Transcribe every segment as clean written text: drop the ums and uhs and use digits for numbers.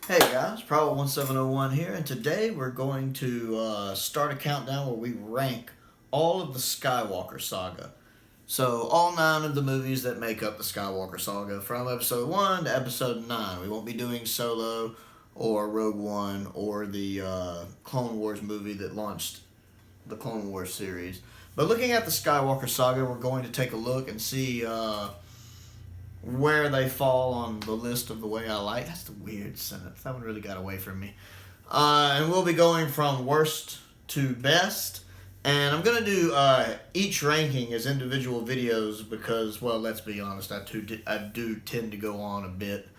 Hey guys, Probably1701 here, and today we're going to start a countdown where we rank all of the Skywalker Saga. So, all 9 of the movies that make up the Skywalker Saga, from episode 1 to episode 9. We won't be doing Solo or Rogue One or the Clone Wars movie that launched the Clone Wars series. But looking at the Skywalker Saga, we're going to take a look and see where they fall on the list of the way I like. That's the weird sentence. That one really got away from me. And we'll be going from worst to best. And I'm going to do each ranking as individual videos because, well, let's be honest, I do tend to go on a bit.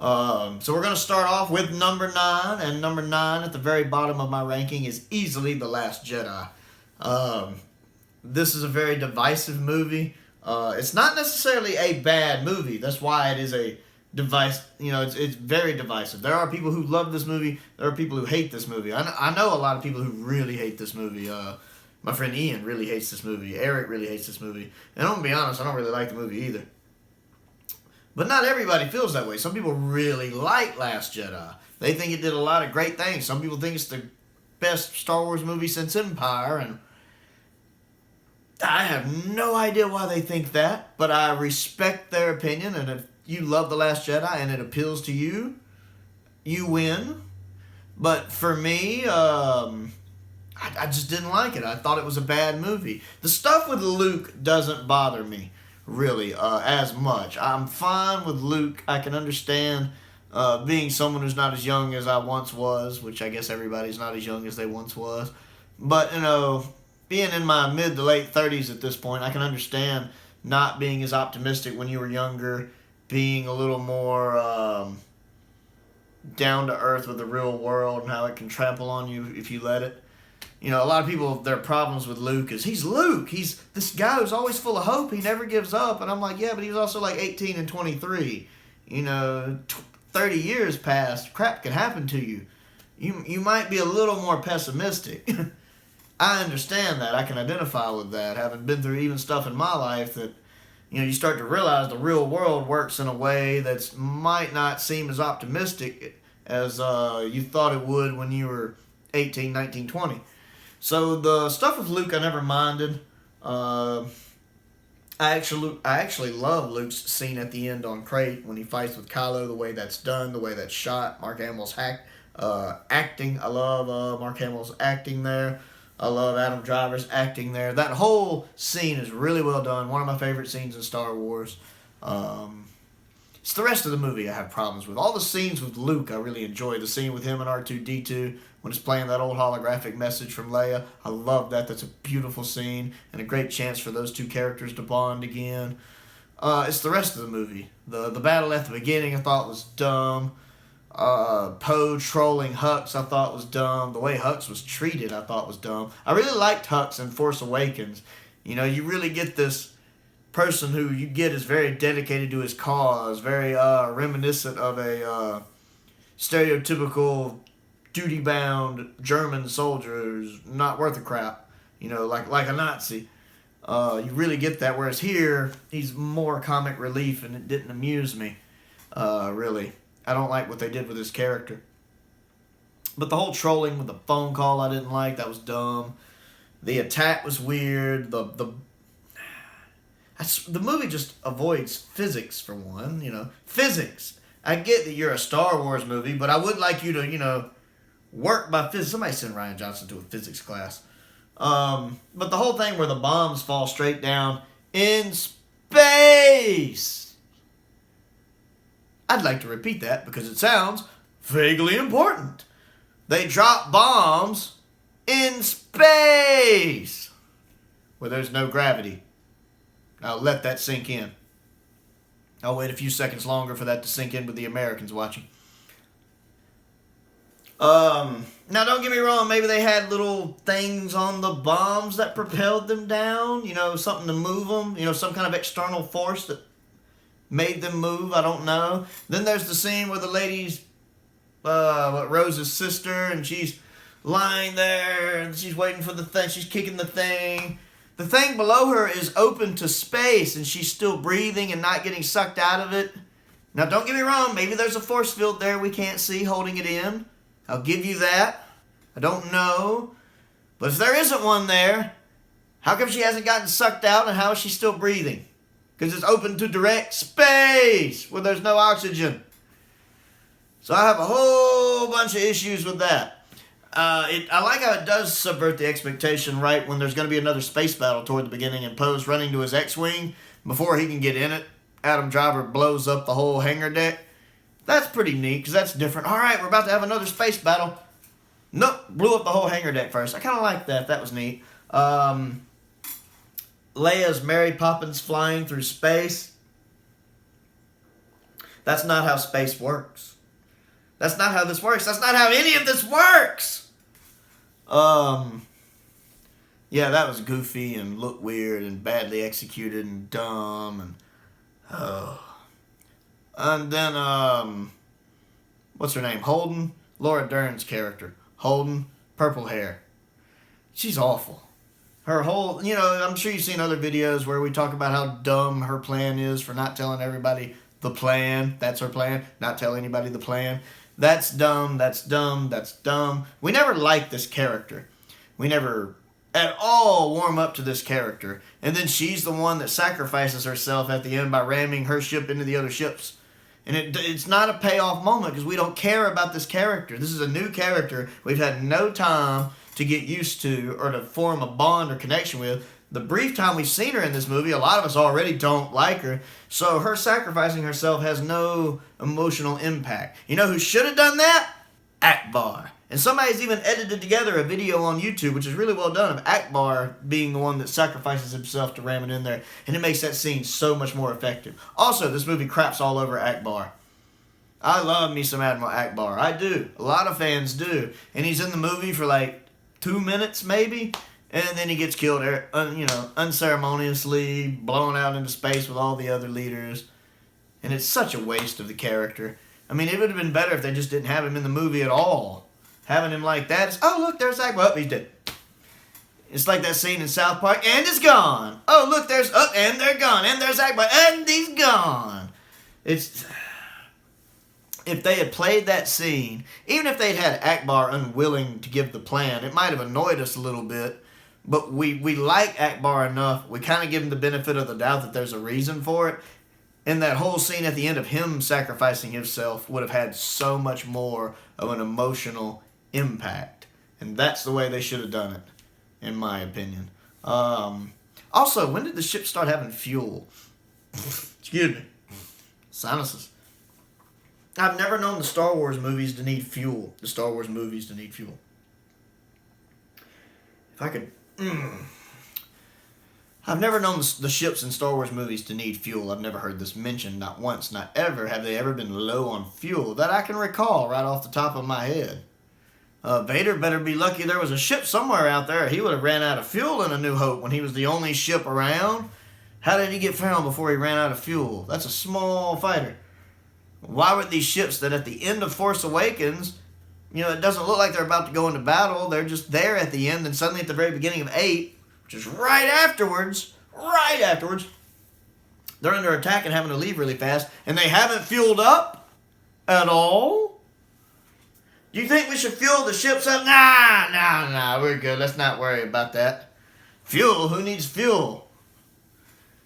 So we're going to start off with number 9. And number 9 at the very bottom of my ranking is easily The Last Jedi. This is a very divisive movie. It's not necessarily a bad movie. That's why it is a device. It's very divisive. There are people who love this movie. There are people who hate this movie. I know a lot of people who really hate this movie. My friend Ian really hates this movie. Eric really hates this movie. And I'm going to be honest, I don't really like the movie either. But not everybody feels that way. Some people really like Last Jedi. They think it did a lot of great things. Some people think it's the best Star Wars movie since Empire, and I have no idea why they think that, but I respect their opinion, and if you love The Last Jedi and it appeals to you, you win. But for me, I just didn't like it. I thought it was a bad movie. The stuff with Luke doesn't bother me, really, as much. I'm fine with Luke. I can understand being someone who's not as young as I once was, which I guess everybody's not as young as they once was. But, being in my mid to late 30s at this point, I can understand not being as optimistic when you were younger, being a little more down to earth with the real world and how it can trample on you if you let it. A lot of people, their problems with Luke is, he's Luke. He's this guy who's always full of hope. He never gives up. And I'm like, yeah, but he was also like 18 and 23. 30 years passed. Crap can happen to you. You might be a little more pessimistic. I understand that. I can identify with that, having been through even stuff in my life that, you start to realize the real world works in a way that might not seem as optimistic as you thought it would when you were 18, 19, 20. So the stuff with Luke I never minded. I actually love Luke's scene at the end on Crate when he fights with Kylo, the way that's done, the way that's shot. Mark Hamill's acting. I love Mark Hamill's acting there. I love Adam Driver's acting there. That whole scene is really well done. One of my favorite scenes in Star Wars. It's the rest of the movie I have problems with. All the scenes with Luke I really enjoy. The scene with him and R2-D2 when he's playing that old holographic message from Leia. I love that. That's a beautiful scene and a great chance for those two characters to bond again. It's the rest of the movie. The battle at the beginning I thought was dumb. Poe trolling Hux I thought was dumb. The way Hux was treated I thought was dumb. I really liked Hux in Force Awakens. You really get this person who you get is very dedicated to his cause, very reminiscent of a stereotypical duty-bound German soldier who's not worth a crap, like a Nazi. You really get that, whereas here he's more comic relief and it didn't amuse me, really. I don't like what they did with his character. But the whole trolling with the phone call I didn't like. That was dumb. The attack was weird. The movie just avoids physics, for one. Physics. I get that you're a Star Wars movie, but I would like you to, work by physics. Somebody send Ryan Johnson to a physics class. But the whole thing where the bombs fall straight down in space. I'd like to repeat that because it sounds vaguely important. They drop bombs in space where there's no gravity. I'll let that sink in. I'll wait a few seconds longer for that to sink in with the Americans watching. Now don't get me wrong, maybe they had little things on the bombs that propelled them down, something to move them, some kind of external force that made them move. I don't know. Then there's the scene where the lady's Rose's sister, and she's lying there and she's waiting for the thing. She's kicking the thing. The thing below her is open to space and she's still breathing and not getting sucked out of it. Now, don't get me wrong. Maybe there's a force field there we can't see holding it in. I'll give you that. I don't know. But if there isn't one there, how come she hasn't gotten sucked out and how is she still breathing? Because it's open to direct space where there's no oxygen. So I have a whole bunch of issues with that. I like how it does subvert the expectation right when there's going to be another space battle toward the beginning and Poe's running to his X-Wing before he can get in it. Adam Driver blows up the whole hangar deck. That's pretty neat because that's different. All right, we're about to have another space battle. Nope, blew up the whole hangar deck first. I kind of like that. That was neat. Leia's Mary Poppins flying through space. That's not how space works. That's not how this works. That's not how any of this works. Yeah, that was goofy and looked weird and badly executed and dumb and then what's her name? Holden, Laura Dern's character. Holden, purple hair. She's awful. Her whole, I'm sure you've seen other videos where we talk about how dumb her plan is for not telling everybody the plan. That's her plan. Not tell anybody the plan. That's dumb. That's dumb. That's dumb. We never liked this character. We never at all warm up to this character. And then she's the one that sacrifices herself at the end by ramming her ship into the other ships. And it's not a payoff moment because we don't care about this character. This is a new character we've had no time to get used to or to form a bond or connection with. The brief time we've seen her in this movie, a lot of us already don't like her. So her sacrificing herself has no emotional impact. You know who should have done that? Akbar. And somebody's even edited together a video on YouTube, which is really well done, of Akbar being the one that sacrifices himself to ram it in there. And it makes that scene so much more effective. Also, this movie craps all over Akbar. I love me some Admiral Akbar. I do. A lot of fans do. And he's in the movie for like 2 minutes maybe. And then he gets killed, unceremoniously, blown out into space with all the other leaders. And it's such a waste of the character. I mean, it would have been better if they just didn't have him in the movie at all. Having him like that is, oh, look, there's Akbar. Oh, he's dead. It's like that scene in South Park, and it's gone. Oh, look, and they're gone. And there's Akbar, and he's gone. If they had played that scene, even if they'd had Akbar unwilling to give the plan, it might have annoyed us a little bit. But we like Akbar enough, we kind of give him the benefit of the doubt that there's a reason for it. And that whole scene at the end of him sacrificing himself would have had so much more of an emotional impact. And that's the way they should have done it, in my opinion. Also, when did the ship start having fuel? Excuse me. Sinuses. I've never known the Star Wars movies to need fuel. The Star Wars movies to need fuel. If I could... I've never known the ships in Star Wars movies to need fuel. I've never heard this mentioned, not once, not ever. Have they ever been low on fuel that I can recall right off the top of my head? Vader better be lucky there was a ship somewhere out there. He would have ran out of fuel in A New Hope when he was the only ship around. How did he get found before he ran out of fuel? That's a small fighter. Why would these ships that at the end of Force Awakens, it doesn't look like they're about to go into battle. They're just there at the end, and suddenly at the very beginning of 8, which is right afterwards, they're under attack and having to leave really fast, and they haven't fueled up at all? Do you think we should fuel the ships up? Nah, we're good. Let's not worry about that. Fuel? Who needs fuel?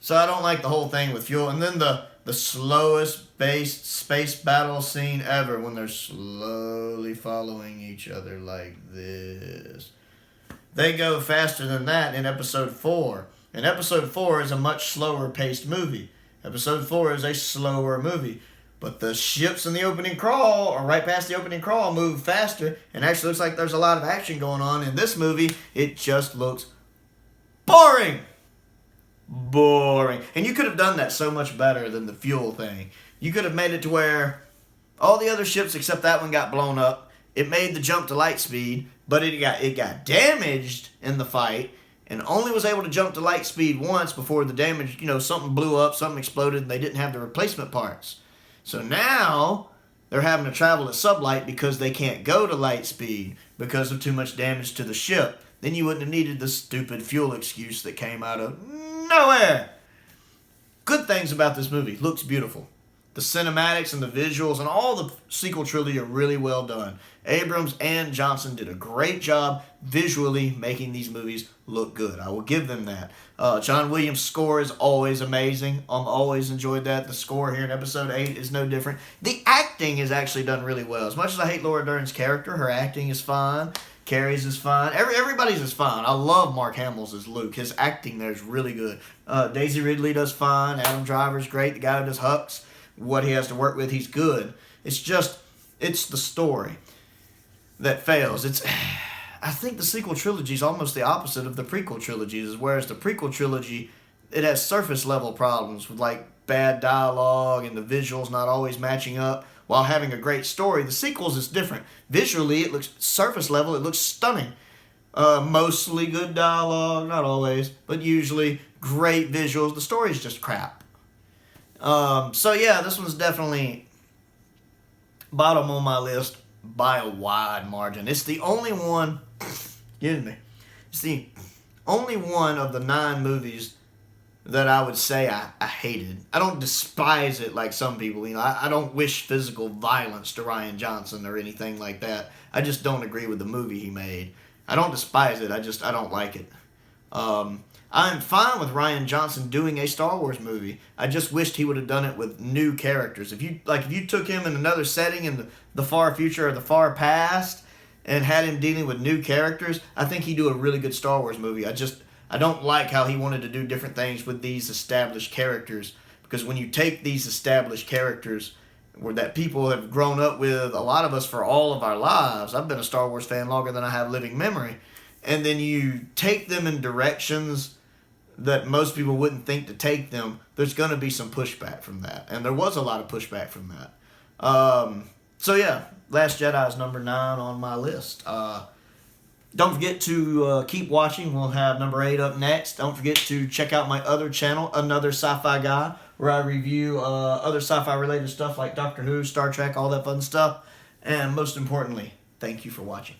So I don't like the whole thing with fuel. And then the slowest based space battle scene ever when they're slowly following each other like this. They go faster than that in Episode 4. And Episode 4 is a much slower paced movie. Episode 4 is a slower movie. But the ships in the opening crawl, or right past the opening crawl, move faster. And actually looks like there's a lot of action going on. In this movie, it just looks boring. Boring. And you could have done that so much better than the fuel thing. You could have made it to where all the other ships except that one got blown up. It made the jump to light speed, but it got damaged in the fight and only was able to jump to light speed once before the damage, something blew up, something exploded, and they didn't have the replacement parts. So now they're having to travel at sublight because they can't go to light speed because of too much damage to the ship. Then you wouldn't have needed the stupid fuel excuse that came out of nowhere. Good things about this movie. Looks beautiful. The cinematics and the visuals and all the sequel trilogy are really well done. Abrams and Johnson did a great job visually making these movies look good. I will give them that. John Williams' score is always amazing. Always enjoyed that. The score here in episode 8 is no different. The acting is actually done really well. As much as I hate Laura Dern's character, her acting is fine. Carrie's is fine. Everybody's is fine. I love Mark Hamill's as Luke. His acting there is really good. Daisy Ridley does fine. Adam Driver's great. The guy who does Hux, what he has to work with, he's good. It's the story that fails. I think the sequel trilogy is almost the opposite of the prequel trilogies, whereas the prequel trilogy, it has surface level problems with like bad dialogue and the visuals not always matching up while having a great story. The sequels is different. Visually, it looks surface level, it looks stunning. Mostly good dialogue, not always, but usually great visuals. The story's just crap. So yeah, this one's definitely bottom on my list by a wide margin. It's the only one, excuse me, it's the only one of the 9 movies that I would say I hated. I don't despise it like some people. I don't wish physical violence to Rian Johnson or anything like that. I just don't agree with the movie he made. I don't despise it. I don't like it. I'm fine with Rian Johnson doing a Star Wars movie. I just wished he would have done it with new characters. If you took him in another setting in the far future or the far past and had him dealing with new characters, I think he'd do a really good Star Wars movie. I don't like how he wanted to do different things with these established characters, because when you take these established characters that people have grown up with, a lot of us for all of our lives, I've been a Star Wars fan longer than I have living memory, and then you take them in directions that most people wouldn't think to take them, there's going to be some pushback from that. And there was a lot of pushback from that. So yeah, Last Jedi is number 9 on my list. Don't forget to keep watching. We'll have number 8 up next. Don't forget to check out my other channel, Another Sci-Fi Guy, where I review other sci-fi related stuff like Doctor Who, Star Trek, all that fun stuff. And most importantly, thank you for watching.